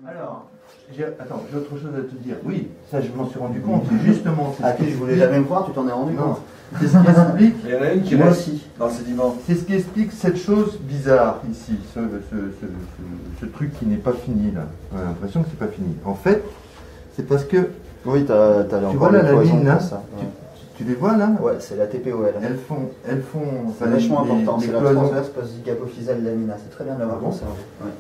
Alors, attends, j'ai autre chose à te dire. Oui, ça je m'en suis rendu compte. Justement, c'est Ah, puis je voulais jamais me croire, tu t'en es rendu compte. C'est ce qui explique. Il y en a une qui Moi reste aussi. dans le sédiment. C'est ce qui explique cette chose bizarre ici, ce truc qui n'est pas fini là. On a l'impression que c'est pas fini. En fait, c'est parce que Oui, t'as tu vois là la cloisons mine là, pour ça. Ouais. tu les vois là. Ouais, c'est la TPOL. Elles font. C'est vachement important, les c'est la cloisons. transverse post-zygapophyseale lamina. C'est très bien de l'avoir Ah bon conservé. Ouais.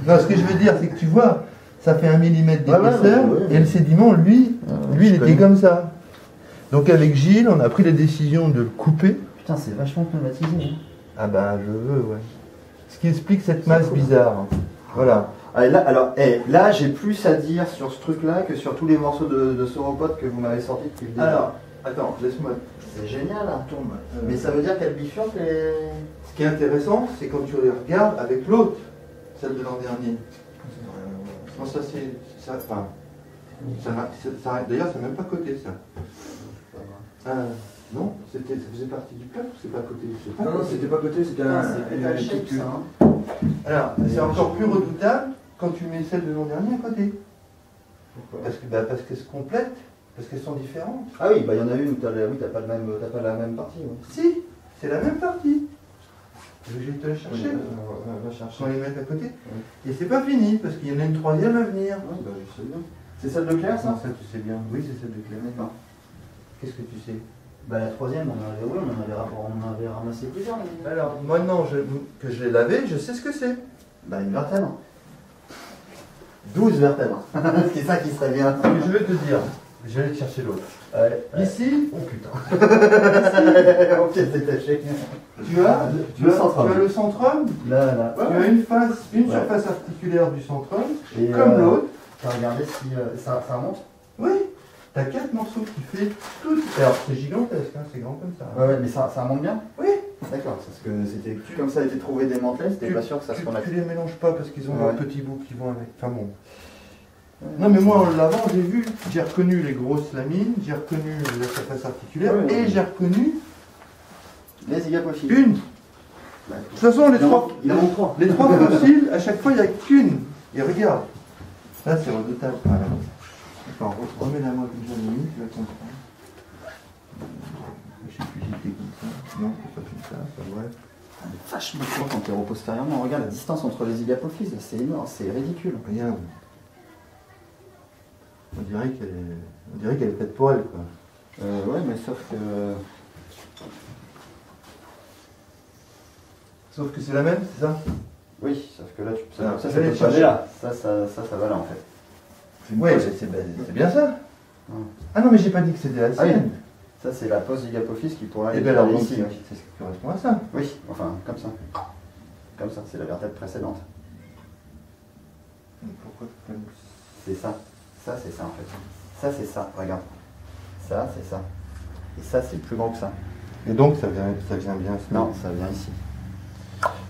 Non, ce que je veux dire, c'est que tu vois, ça fait 1 millimètre d'épaisseur, ouais. et le sédiment, lui, il je était connais. comme ça. Donc avec Gilles, on a pris la décision de le couper. Putain, c'est vachement pneumatisé. Hein. Ah ben, je veux, ouais. Ce qui explique cette masse bizarre. Voilà. Ah, là, j'ai plus à dire sur ce truc-là que sur tous les morceaux de sauropodes que vous m'avez sortis depuis le début. Alors, attends, laisse-moi. C'est génial, hein. Tombe. Mais ça veut dire qu'elle bifurque les... Ce qui est intéressant, c'est quand tu les regardes avec l'autre, celle de l'an dernier. Non, ça c'est. Enfin, d'ailleurs, c'est même pas coté ça. Non, ça faisait partie du plat ou c'est pas coté? Non, non, c'était pas côté, c'était C'est une pétale shape, structure. ça, hein. Alors, c'est encore plus redoutable quand tu mets celle de l'an dernier à côté. Pourquoi? Parce qu'elles se complètent, parce qu'elles sont différentes. Ah oui, bah il y en a une où t'as pas la même partie. Ouais. Si, c'est la même partie. Je vais te la chercher. On va chercher. On les met à côté. Et c'est pas fini, parce qu'il y en a une troisième à venir. Ouais, bah, je sais bien. C'est celle de Claire, ça? Non, ça tu sais bien. Oui, c'est celle de Claire. D'accord. Qu'est-ce que tu sais? Bah la troisième, on en avait ramassé plusieurs. Mais... Alors, maintenant que je l'ai lavé, je sais ce que c'est. Bah une vertèbre. 12 vertèbres. C'est ça qui serait bien. Mais je vais te dire, je vais aller chercher l'autre. Ouais. Ici, Oh putain. Ok, détaché. tu as le centrum. Là. Tu as une Ouais. surface articulaire du centrum, Et, comme l'autre. Tu as regardé si ça monte? Oui, tu as 4 morceaux qui fait tout. Alors, c'est gigantesque, hein, c'est grand comme ça. Ouais, mais ça monte bien? Oui. D'accord, parce que c'était comme ça a été trouvé démantelé, c'était pas sûr que ça se connecte. Tu les mélanges pas parce qu'ils ont Ouais. leurs petits bouts qui vont avec. Enfin bon. Non mais moi en l'avant j'ai reconnu les grosses lamines, j'ai reconnu la surface articulaire Ouais, et ouais. j'ai reconnu Les zygapophyses. une. De Bah, toute façon les il en manque 3. les trois fossiles, à chaque fois il n'y a qu'une. Et regarde. Là c'est redoutable. Voilà. Attends, remets-la moi comme j'avais mis, tu vas comprendre. Je sais plus si c'était comme ça. Non, c'est pas comme ça, c'est vrai. Vachement fort quand t'es postérieurement. Regarde la distance entre les zygapophyses, c'est énorme, c'est ridicule. Regarde. On dirait qu'elle est faite pour elle, quoi. Ouais, mais sauf que. Sauf que c'est la même, c'est ça? Oui, sauf que là, Alors, ça je vais peut aller pas aller chercher. là. Ça va là en fait. Ouais, c'est bien ça. Hum. Ah non, mais j'ai pas dit que c'était la Ah oui. sienne. Ça, c'est la post-zygapophyse qui pourrait Eh aller bien alors, ici. c'est Oui. ce qui correspond à ça. Oui, enfin, comme ça. Comme ça, c'est la vertèbre précédente. Pourquoi C'est ça. Ça, c'est ça en fait. Ça, c'est ça, regarde. Ça, c'est ça. Et ça, c'est plus grand que ça. Et donc, ça vient bien se Non, mettre. ça vient ici.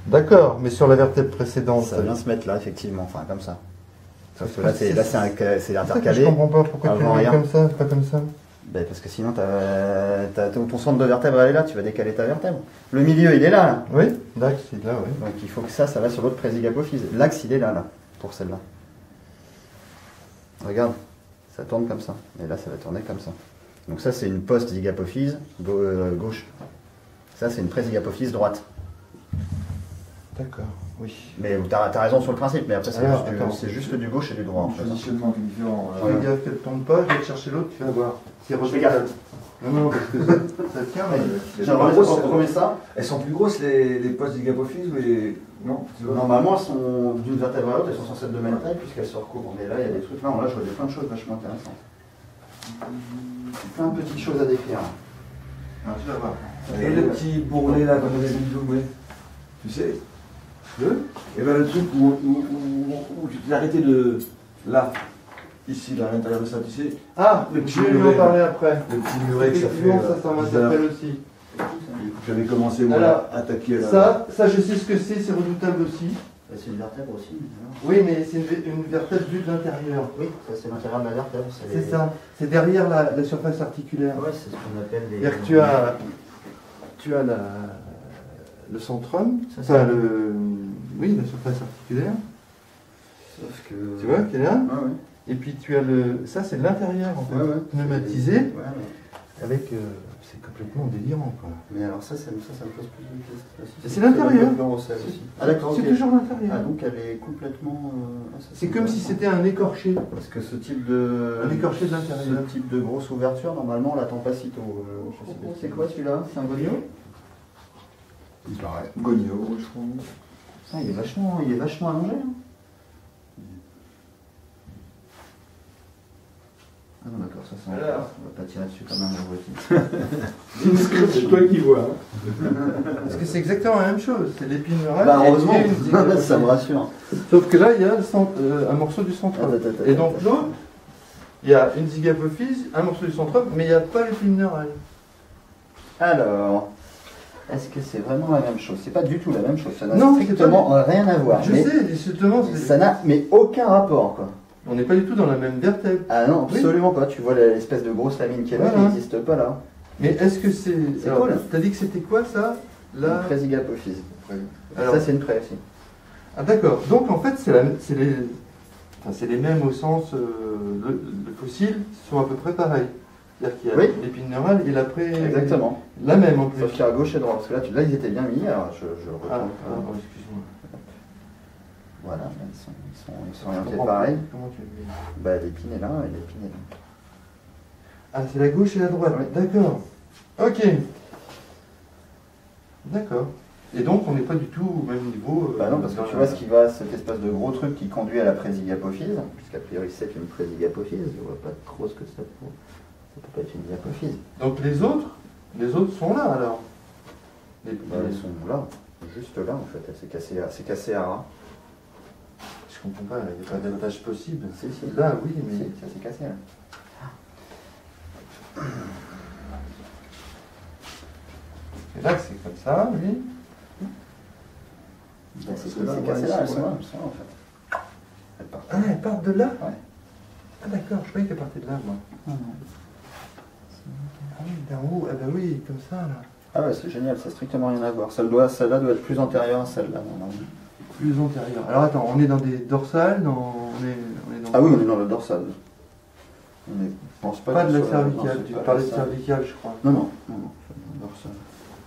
D'accord, mais sur la vertèbre précédente. Ça vient se mettre là, effectivement. Enfin, comme ça. Sauf que Ah, là, c'est c'est ça que intercalé. je comprends pas pourquoi tu le Avant mets rien. comme ça, pas comme ça. Ben, parce que sinon, ton centre de vertèbre, elle est là, tu vas décaler ta vertèbre. Le milieu, il est là, là. Oui, l'axe, c'est là, oui. Donc il faut que ça va sur l'autre prézygapophyse. L'axe, il est là, pour celle-là. Regarde, ça tourne comme ça. Et là, ça va tourner comme ça. Donc ça, c'est une post-zygapophyse gauche. Ça, c'est une prézygapophyse droite. D'accord, oui. Mais t'as raison sur le principe, mais après, Alors, c'est juste du gauche et du droit, en fait. Positionnement différent. Fais gaffe qu'elle tombe pas, je vais te chercher l'autre, tu vas voir. C'est Je fais gaffe. redoutable. Non, parce que ça tient, mais. Remets ça. Elles sont plus grosses les postes zygapophyses ou les. Non, tu vois. Normalement, elles sont d'une vertèbre à l'autre, elles sont censées être de même taille puisqu'elles se recouvrent. Mais là, il y a des trucs, là, je vois plein de choses vachement intéressantes. Plein de petites choses à décrire. Ah, tu vas voir. Et le petit bourrelet là, comme on a vu jouer. Tu sais. Et ben le truc où tu t'es arrêté de. Là. Ici, là, à l'intérieur de ça, tu sais. Ah, Le petit je vais lui en muret. parler après. Le petit muret que ça fait. Effectivement, ça m'interpelle aussi. J'avais commencé moi Alors, à attaquer là. Ça, je sais ce que c'est redoutable aussi. C'est une vertèbre aussi. Oui, mais c'est une vertèbre vue de l'intérieur. Oui, ça c'est l'intérieur de la vertèbre. C'est ça, c'est derrière la surface articulaire. Ouais, c'est ce qu'on appelle les. C'est-à-dire que tu as le centrum, Ça, enfin oui, la surface articulaire, Sauf que... Tu vois qu'il est là? Ouais, ouais. Et puis tu as le... Ça, c'est l'intérieur, en fait. Ouais, ouais. Pneumatisé. Ouais, ouais. Avec... c'est complètement délirant, quoi. Mais alors ça me pose plus de questions. C'est l'intérieur. Ah d'accord, C'est ok. toujours l'intérieur. Ah donc elle est complètement... C'est comme si c'était un écorché. Parce que ce type de... Un écorché de l'intérieur. Ce type de grosse ouverture, normalement on l'attend pas si tôt. Je sais pas. C'est quoi celui-là? C'est un Gogno? Il paraît. Gogno, je crois. Ah, il est vachement allongé. Hein. Ah non d'accord, ça sent... Alors. On va pas tirer dessus comme un abruti. C'est toi qui vois. Hein. Parce que c'est exactement la même chose. C'est l'épine murale. Bah heureusement, et une zigzag. ça me rassure. Sauf que là, il y a un morceau du centre. Et donc l'autre, il y a une zygapophyse, un morceau du centre, mais il n'y a pas l'épine neurale. Alors, est-ce que c'est vraiment la même chose? C'est pas du tout la même chose. Ça n'a Non, strictement rien à voir. Je mais sais, justement, ça n'a mais aucun rapport quoi. on n'est pas du tout dans la même vertèbre. Ah non, Oui. absolument pas. Tu vois l'espèce de grosse lamine qui est là, Voilà. qui n'existe pas là. Mais est-ce que c'est... C'est Alors, cool. t'as dit que c'était quoi ça? Là... Une prézygapophyse. Alors- Ça c'est une pré aussi. Ah d'accord. Donc en fait, c'est les mêmes au sens... le fossile sont à peu près pareils. C'est-à-dire qu'il y a Oui. l'épine neurale et l'après... Exactement. La même en plus. Sauf qu'il y a à gauche et à droite. Parce que là ils étaient bien mis. Alors je Ah, retourne. pardon, excuse-moi. Voilà, ils sont Je orientés comprends pareil. pas. Comment tu le mets? Bah l'épine est là et l'épine est là. Ah, c'est la gauche et la droite. Oui. D'accord. Ok. D'accord. Et donc, on n'est pas du tout au même niveau. Bah non, parce que dans tu la- vois ce qui va, cette espèce de gros truc qui conduit à la prézygapophyse, puisqu'a priori c'est une prézygapophyse, je vois pas trop ce que ça peut. Ça peut pas être une diapophyse. Donc, les autres sont là alors. Les- Bah, ils sont là, juste là en fait, c'est cassé à ras. Je comprends pas, il n'y a pas d'avantage possible. Si, si. Là, oui, mais. Si, ça s'est cassé là. Et là, c'est comme ça, oui. Bah, c'est là, cassé ouais, là, ils elles sont sont là. là, elles sont là en fait. Elles partent. Ah, elles partent de là. Ouais. Ah, d'accord, je croyais qu'elles partaient de là, moi. Ah, non. Ah oui, d'en haut, ah bah oui, comme ça, là. Ah ouais, c'est génial, ça n'a strictement rien à voir. Celle-là doit être plus antérieure à celle-là, normalement. Plus antérieur. Alors attends, on est dans des dorsales, on est dans... Ah oui, on est dans le dorsal. On est, je pense Pas pas de la sur non, cervicale, c'est tu pas parlais de ça. cervicale, je crois. Non, non, non, non, c'est dans le dorsal.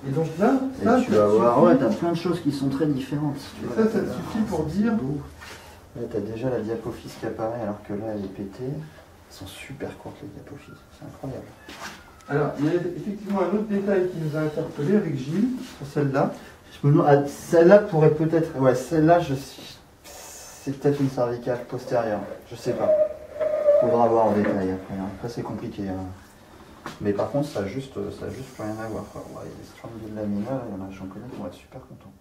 Et donc là, Et ça, tu ça vas voir, suffit. ouais, t'as plein de choses qui sont très différentes. Et ça suffit pour dire... Là, t'as déjà la diapophyse qui apparaît alors que là, elle est pétée. Elles sont super courtes, les diapophyses. C'est incroyable. Alors, il y a effectivement un autre détail qui nous a interpellé avec Gilles, sur celle-là. Je me demande, ah, celle-là pourrait peut-être... Ouais, celle-là, c'est peut-être une cervicale postérieure. Je sais pas. Faudra voir en détail après. Hein. Après, c'est compliqué. Hein. Mais par contre, ça a juste plus rien à voir. Quoi. Ouais, il y a des strands de laminaires, il y en a, j'en connais qui vont être super contents.